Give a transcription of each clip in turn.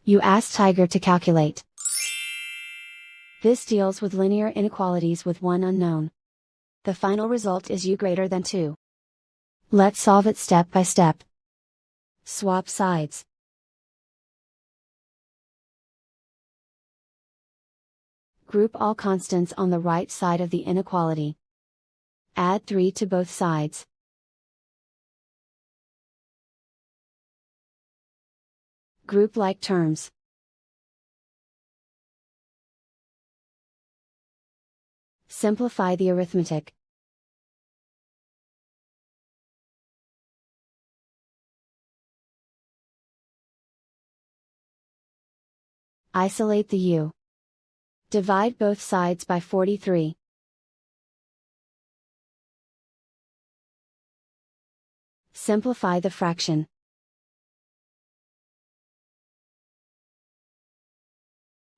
You ask Tiger to calculate. This deals with linear inequalities with one unknown. The final result is u greater than 2. Let's solve it step by step. Swap sides. Group all constants on the right side of the inequality. Add 3 to both sides. Group like terms. Simplify the arithmetic. Isolate the u. Divide both sides by 43. Simplify the fraction.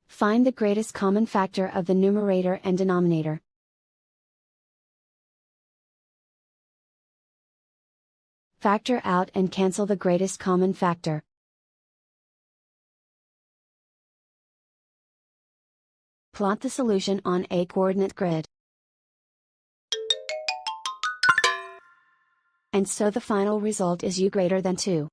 Find the greatest common factor of the numerator and denominator. Factor out and cancel the greatest common factor. Plot the solution on a coordinate grid. And so the final result is u greater than 2.